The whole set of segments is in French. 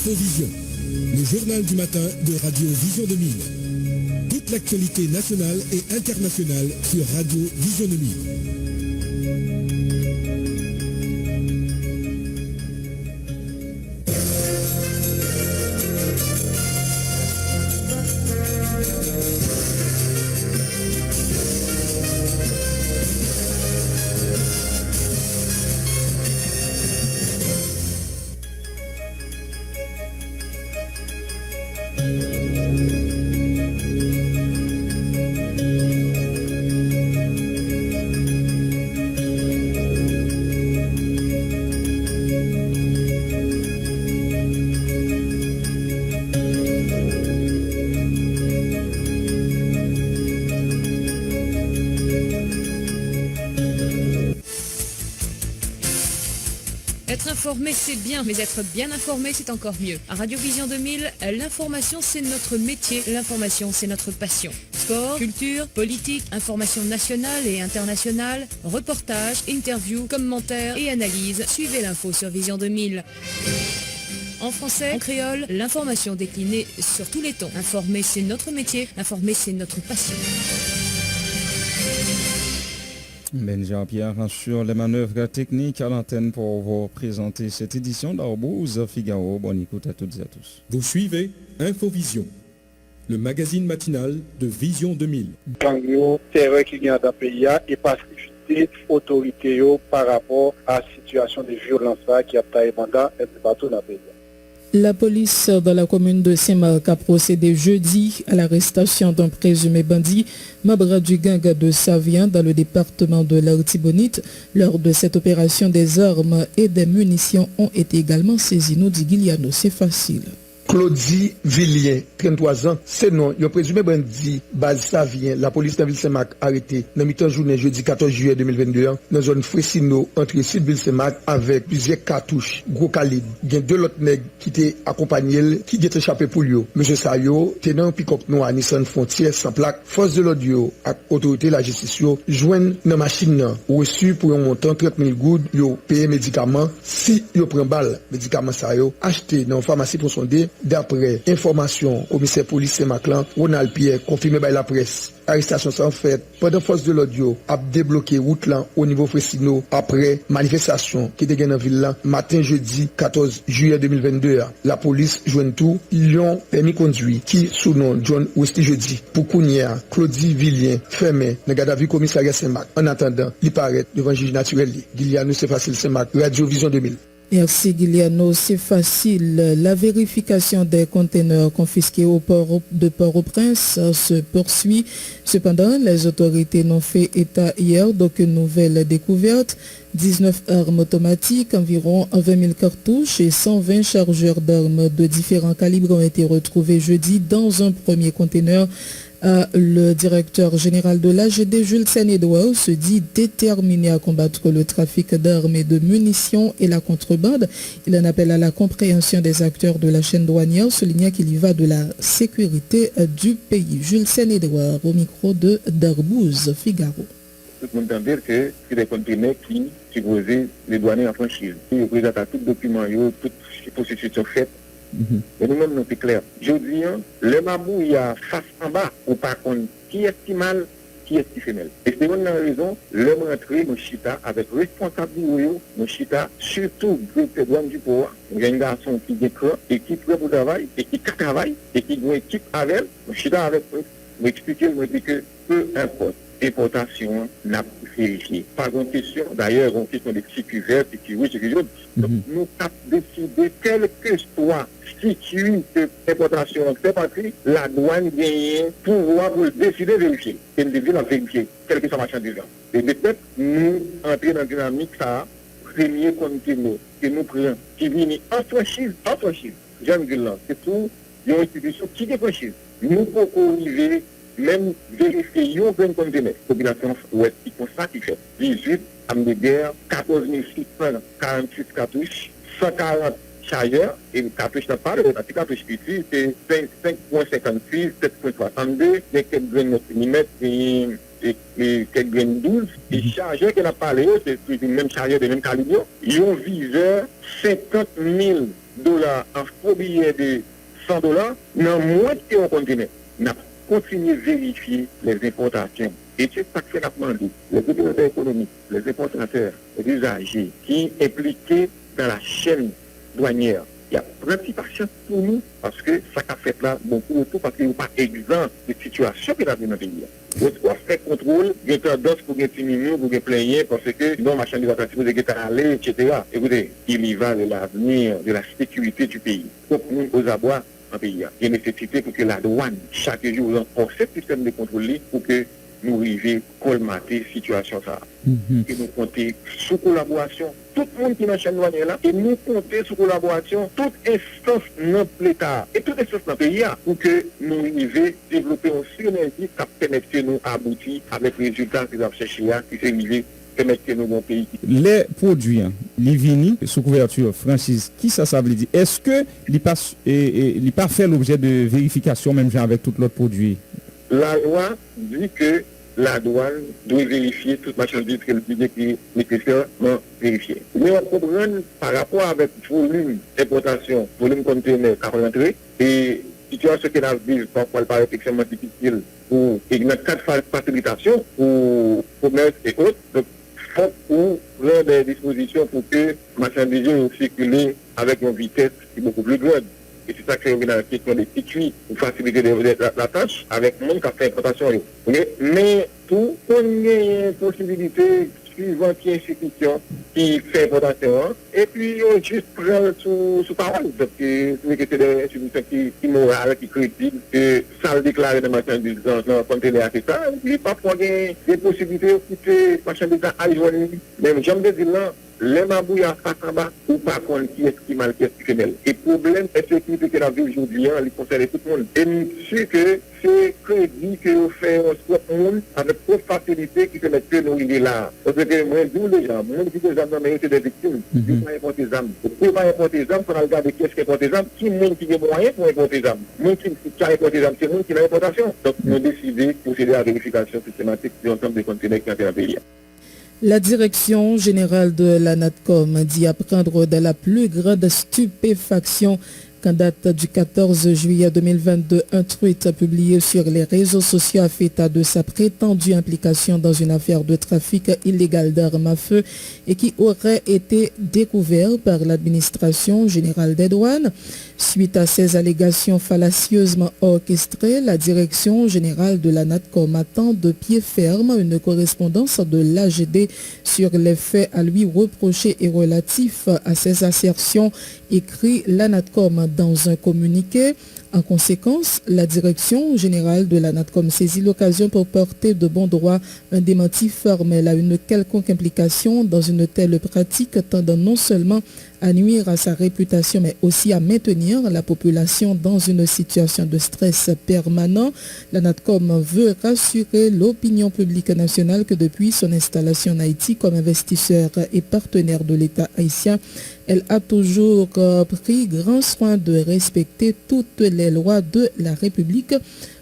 Infovision, le journal du matin de Radio Vision 2000. Toute l'actualité nationale et internationale sur Radio Vision 2000. Être informé, c'est bien, mais être bien informé, c'est encore mieux. À Radio Vision 2000, l'information, c'est notre métier. L'information, c'est notre passion. Sport, culture, politique, information nationale et internationale, reportages, interviews, commentaires et analyses. Suivez l'info sur Vision 2000. En français, en créole, l'information déclinée sur tous les tons. Informer, c'est notre métier. Informer, c'est notre passion. Ben Jean-Pierre sur les manœuvres techniques à l'antenne pour vous présenter cette édition d'Arbouze Figaro. Bonne écoute à toutes et à tous. Vous suivez Infovision, le magazine matinal de Vision 2000. Gangyo, terreur qui vient dans le pays et passivité autorité par rapport à la situation de violence qui a taillé mandat un peu partout dans le pays. La police dans la commune de Saint-Marc a procédé jeudi à l'arrestation d'un présumé bandit, membre du gang de Savien dans le département de l'Artibonite. Lors de cette opération, des armes et des munitions ont été également saisies. Nous dit Guiliano, c'est facile. Claudie Villien, 33 ans, c'est non, il a présumé bandit, base Savien, la police de la ville Saint-Marc arrêté dans mi-temps journée jeudi 14 juillet 2022 dans la zone Fressino entre sud ville Saint-Marc avec plusieurs cartouches gros calibre. Il y a deux autres nègres qui étaient accompagnés qui étaient échappés pour lui. Monsieur Sayo, tenant un pick-up noir Nissan Frontier sans plaque, force de l'audio à autorité de la justice joignent dans machine reçu pour un montant 30 000 goudes, yo payer médicaments si yo prend balle médicaments ça yo acheté dans une pharmacie pour sonder. D'après information, commissaire police Saint-Maclan, Ronald Pierre, confirmé par la presse. Arrestation sans fait pendant force de l'audio a débloqué route là au niveau Fressino après manifestation qui était dans la ville là matin jeudi 14 juillet 2022. La police joint tout, ils ont permis conduire qui sous nom John Westy jeudi pour Kounia, Claudie Villien, fermé dans garde à vue commissariat Saint-Marc. En attendant, il paraît devant juge naturel. Guiliano, c'est facile Saint-Marc, Radio Vision 2000. Merci Guiliano, c'est facile. La vérification des conteneurs confisqués au port de Port-au-Prince se poursuit. Cependant, les autorités n'ont fait état hier d'aucune nouvelle découverte. 19 armes automatiques, environ 20 000 cartouches et 120 chargeurs d'armes de différents calibres ont été retrouvés jeudi dans un premier conteneur. Le directeur général de l'AGD, Jules Sénédouard, se dit déterminé à combattre le trafic d'armes et de munitions et la contrebande. Il en appelle à la compréhension des acteurs de la chaîne douanière, soulignant qu'il y va de la sécurité du pays. Jules Sénédouard au micro de D'Arbouze Figaro. Tout le monde entend dire que c'est des conteneurs qui supposaient les douaniers en franchise. Ils présentent tout document, toutes les procédures sont faites. Et nous-mêmes, nous sommes clairs. Je dis, le mabou, il y a face en bas, ou par contre, qui est qui mal, qui est qui femelle. Et c'est une raison, l'homme rentré, nous chita, avec responsable du royaume, nous chita, surtout, le douane du pouvoir. Il y a un garçon qui décroît, et qui prend pour travail, et qui travaille, et qui a une équipe avec elle, nous chita avec eux. Nous expliquer, que peu importe. Importation n'a pas vérifié. Pas une question, d'ailleurs, une question de sécurité, sécurité. Donc, nous avons décidé, quel que soit circuit d'importation, c'est parti, la douane gagne pouvoir pour décider de vérifier. Et nous devons vérifier, quel que soit marchandise. Et peut-être, nous entrons dans la dynamique, ça, premier conteneur que nous prenons, qui vient en franchise. J'aime dire là, c'est tout, il y a une institution qui est franchise. Nous pouvons arriver même vérifier un plein conteneur. La population ouest qui constate qui fait 18 armes de guerre, 14 648 cartouches, 140 chargeurs, et les cartouches n'a pas de cartouches petits, c'est 5.56, 7.62, des quelques graines 9 mm, et quelques graines 12, et chargeurs qu'on a parlé, c'est le même chargeur de même calibre, ils ont viseur 50 000 dollars en faux billet de $100, dans moins de conteneur. Nous continuons à vérifier les importations. Et c'est ça que fait la demande. Les opérateurs économiques, les importateurs, les usagers qui sont impliqués dans la chaîne douanière. Il y a préoccupation pour nous parce que ça a fait là beaucoup de tout parce qu'il n'y a pas exempt de situation qui est dans le pays. Donc, on fait contrôle, il y a tendance pour les timideux, pour les plaignants, parce que sinon, ma chaîne de attractivité, vous êtes allé, etc. Écoutez, il y va de l'avenir, de la sécurité du pays. Tout le monde aux abois en pays. Il y a nécessité pour que la douane, chaque jour, renforce ce système de contrôle pour que nous arrivions à colmater la situation. Et nous comptons sous collaboration, tout le monde qui est dans la chaîne douanière là, et nous comptons sous collaboration, toute instance non l'État et toute instance dans le pays pour que nous arrivions à développer une synergie qui permet de nous aboutir avec les résultats que nous avons cherchés, qui sont arrivés permettre que nous, mon pays. Les produits, les vignes, sous couverture franchise, qui ça veut dire? Est-ce que il pas fait l'objet de vérification même avec tout l'autre produit? La loi dit que la douane doit vérifier toute marchandise que le public est nécessairement vérifié. Mais on comprend par rapport avec volume d'importation, volume conteneur à rentrer, et situation que nous vivons, parfois elle paraît extrêmement difficile pour une quatre facilitation pour commerce et autres. Donc, il faut prendre des dispositions pour que marchandises circulent avec une vitesse qui est beaucoup plus grande. Et c'est ça que c'est la question des petits pour faciliter la tâche avec le monde qui a fait importation. Mais tout, on a une possibilité suivant qui institution qui fait importation. Et puis, on juste prend sous parole. Donc, c'est des institutions qui morales, qui crédibles, que ça le déclare dans marchandises dans le conteneur. Et puis, parfois, il y a des possibilités de quitter marchandises à joindre. Même, j'aime dire là, les mabouilles à face en bas, ou par contre, qui est qui mal, qui est qui fait mal. Et le problème, c'est sécurité que la vie aujourd'hui, il concerne tout le monde. Et nous savons que c'est crédit que vous faites au monde avec trop de facilité qui permet que nous arriver là. Parce que moi, je dis déjà, moi, je dis que les hommes, c'est des victimes. Ils ne peuvent pas importer des âmes. Pour ne pas importer des âmes, il faut regarder qui est-ce qui importe des âmes, qui est qui a moyen pour importer des âmes. Nous qui a importé des âmes, c'est nous qui a l'importation. Donc, nous avons décidé de procéder à la vérification systématique de l'ensemble des conteneurs qui ont été dans le pays. La direction générale de la NATCOM dit apprendre de la plus grande stupéfaction qu'en date du 14 juillet 2022, un tweet publié sur les réseaux sociaux a fait état de sa prétendue implication dans une affaire de trafic illégal d'armes à feu et qui aurait été découvert par l'administration générale des douanes. Suite à ces allégations fallacieusement orchestrées, la direction générale de la NATCOM attend de pied ferme une correspondance de l'AGD sur les faits à lui reprocher et relatifs à ces assertions, écrit la NATCOM dans un communiqué. En conséquence, la direction générale de la NATCOM saisit l'occasion pour porter de bon droit un démenti formel à une quelconque implication dans une telle pratique tendant non seulement à nuire à sa réputation mais aussi à maintenir la population dans une situation de stress permanent. La NATCOM veut rassurer l'opinion publique nationale que depuis son installation en Haïti comme investisseur et partenaire de l'État haïtien, elle a toujours pris grand soin de respecter toutes les lois de la République,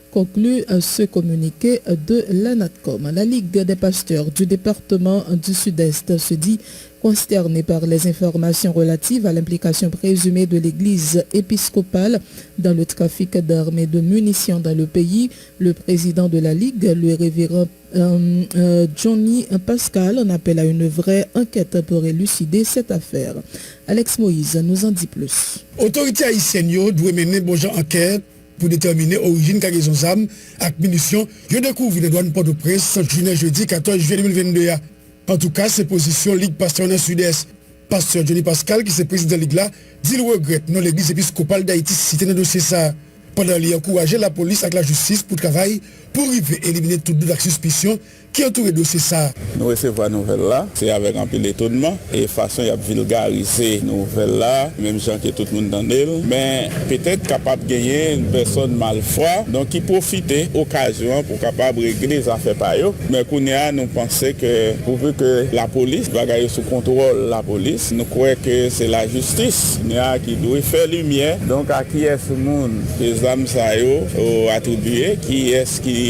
conclut ce communiqué de la NATCOM. La Ligue des pasteurs du département du Sud-Est se dit consternée par les informations relatives à l'implication présumée de l'Église épiscopale dans le trafic d'armes et de munitions dans le pays. Le président de la Ligue, le révérend Johnny Pascal, en appelle à une vraie enquête pour élucider cette affaire. Alex Moïse nous en dit plus. Autorité haïtienne doit mener bon genre enquête pour déterminer l'origine cargaison d'armes et munitions. Je découvre les douanes Port-au-Prince jeudi 14 juillet 2022. En tout cas, c'est position Ligue Pasteur dans le Sud-Est. Pasteur Johnny Pascal, qui est président de la Ligue là, dit le regrette non l'église épiscopale d'Haïti cité dans le dossier ça. Pendant qu'il encourageait la police avec la justice pour travailler pour arriver à éliminer toute doute de suspicion qui entoure le dossier ça. Nous recevons la nouvelle là, c'est avec un peu d'étonnement et façon il y a vulgarisé la nouvelle là, même gens que tout le monde dans elle, mais peut-être capable de gagner une personne malfroide, donc qui profite occasion pour capable régler les affaires par eux. Mais nous pensons que pourvu que la police doit gagner sous contrôle la police, nous croyons que c'est la justice qui doit faire lumière. Donc à qui est ce monde les âmes ça attribué, qui est-ce qui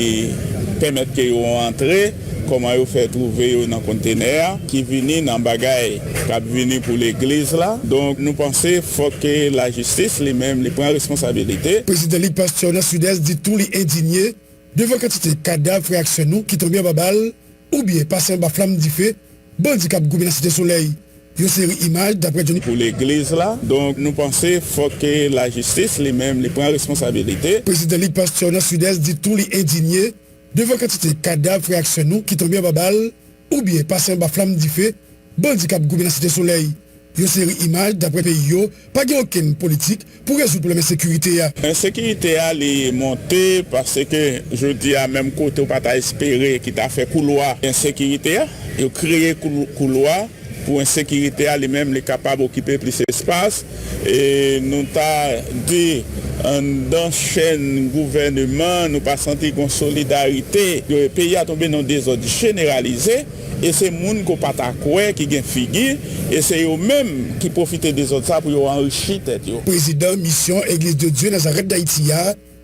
permet qu'ils entrent comment ils fait trouver dans conteneur qui vient dans bagaille qui vient pour l'église là. Donc nous pensons faut que la justice lui-même les prend responsabilité. Président Ligue Pasteur dans Sud-Est dit tout les indigné devant quantité de cadavres réactionnels qui tombent en balle ou bien passent en flamme du feu, bandit cap gouvernement Cité Soleil. Une série image d'après Johnny pour l'église là. Donc nous pensons faut que la justice lui-même les prend responsabilité. Président Ligue Pasteur dans Sud-Est dit tout les indigné devant quantité de cadavres réactionnels qui tombent en balle ou bien passent en flamme du feu, bandit cap gouvernement Cité Soleil. Une série image d'après pays pas aucune politique pour résoudre le problème de sécurité. L'insécurité est montée parce que je dis à même côté on pas espérer qui t'a fait couloir insécurité, il créé couloir pour insécurité lui-même les capable d'occuper plus d'espace et nous t'a dit dans chaîne gouvernement nous pas senti une solidarité le pays a tombé dans des désordre généralisé et c'est moun ko pas ta quoi qui gagne figure et c'est eux même qui profitent des autres ça pour enrichir tête yo. Président mission Église de Dieu Nazareth d'Haïti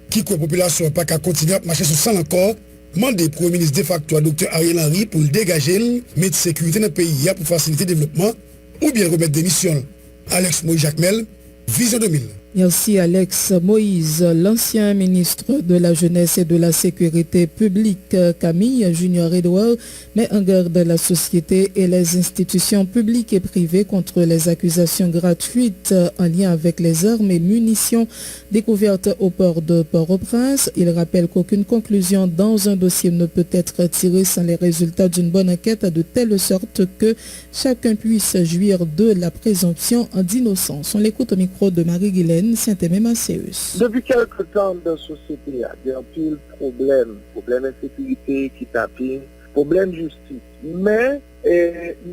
qui la population pas qu'à continuer à marcher sur ça encore. Mandé Premier ministre de facto à Dr Ariel Henry pour le dégager, mettre sécurité dans le pays pour faciliter le développement ou bien remettre des missions. Alex Moïse Jacmel, Vision 2000. Merci Alex Moïse. L'ancien ministre de la Jeunesse et de la Sécurité publique, Camille Junior Edouard, met en garde la société et les institutions publiques et privées contre les accusations gratuites en lien avec les armes et munitions découvertes au port de Port-au-Prince. Il rappelle qu'aucune conclusion dans un dossier ne peut être tirée sans les résultats d'une bonne enquête de telle sorte que chacun puisse jouir de la présomption d'innocence. On l'écoute au micro de Marie-Guylaine. Depuis quelques temps dans la société, il y a un pile problème d'insécurité qui tapine, problème de justice. Mais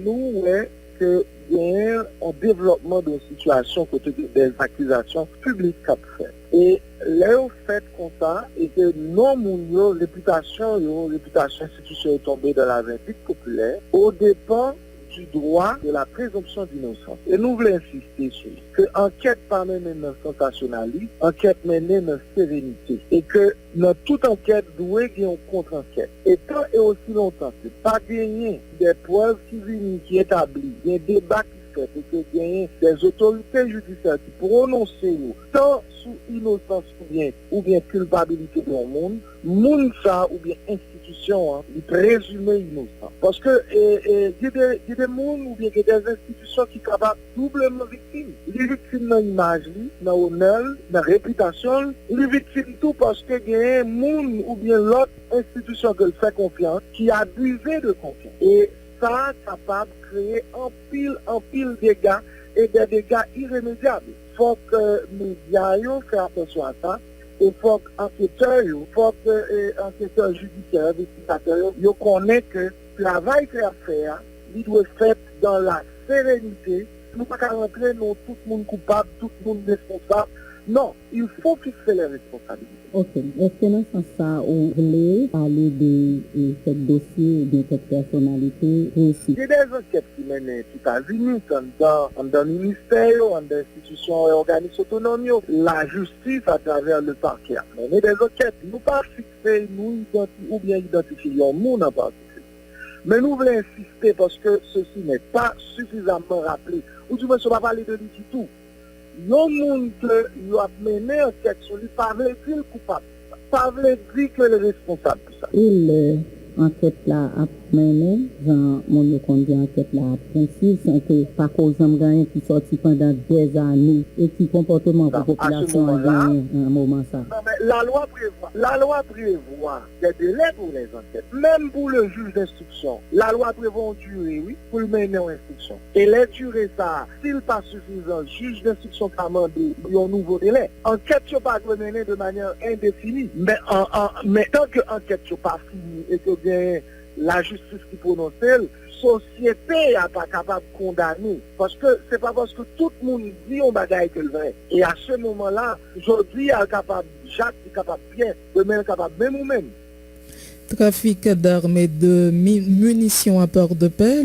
nous, que il y a un développement de situation côté des accusations publiques qu'a fait. Et là, au fait comme ça, et que non, mon réputation institutionnelle est tombée dans la vindicte populaire, au dépend du droit de la présomption d'innocence. Et nous voulons insister sur que l'enquête pas menée dans le sensationnalisme, enquête menée dans la sérénité. Et que dans toute enquête, doit y avoir une contre-enquête. Et tant et aussi longtemps que pas gagner des preuves qui établissent, des débats qui fait, et que gagner des autorités judiciaires qui prononcer tant sous innocence ou bien culpabilité dans le monde ça ou bien institution, il présumé innocent. Parce que il y a des mondes ou bien des institutions qui sont capables doublement victimes. Les victimes dans l'image, dans l'honneur, dans la réputation, les victimes tout parce que il y a un monde ou bien l'autre institution que fait confiance qui a abusé de confiance. Et ça capable de créer un pile dégâts et des dégâts irrémédiables. Il faut que les médias fassent attention à ça. Il faut que enquêteurs judiciaires, investigateurs, ils connaissent que le travail qu'il a fait, il doit être fait dans la sérénité. Nous ne pouvons pas rentrer dans tout le monde coupable, tout le monde responsable. Non, il faut fixer les responsabilités. Ok. Est-ce que dans ce sens-là, on voulait parler de ce dossier de cette personnalité aussi? Il y a des enquêtes qui mènent aux États-Unis, dans le ministère, dans l'institution et organismes autonomes, la justice à travers le parquet. Il y a des enquêtes. Nous ne pas fixer, ou bien identifier un monde en particulier. Mais nous voulons insister parce que ceci n'est pas suffisamment rappelé. Ou du moins, on va parler de lui du tout. Non monde qui a mené enquête sur lui, pas veut dire coupable, pas veut dire que le responsable de ça. Il enquête là a mené, Jean mon dit enquête là précise, que par cause d'un gagnant qui sorti pendant des années et qui comportement de la population a gagné un moment ça. Non, mais la loi prévoit des délais pour les enquêtes, même pour le juge d'instruction. La loi prévoit une durée, oui, pour mener une instruction. Et les durées ça, s'il pas suffisant, le juge d'instruction a demandé un nouveau délai. Enquête ne pas mener de manière indéfinie, mais tant que l'enquête n'est pas finie et que bien la justice qui prononce, la société n'est pas capable de condamner. Parce que c'est pas parce que tout le monde dit on bagaille que le vrai. Et à ce moment-là, aujourd'hui, Jacques est capable bien, demain est capable même ou même. Trafic d'armes et de munitions à Port-de-Paix.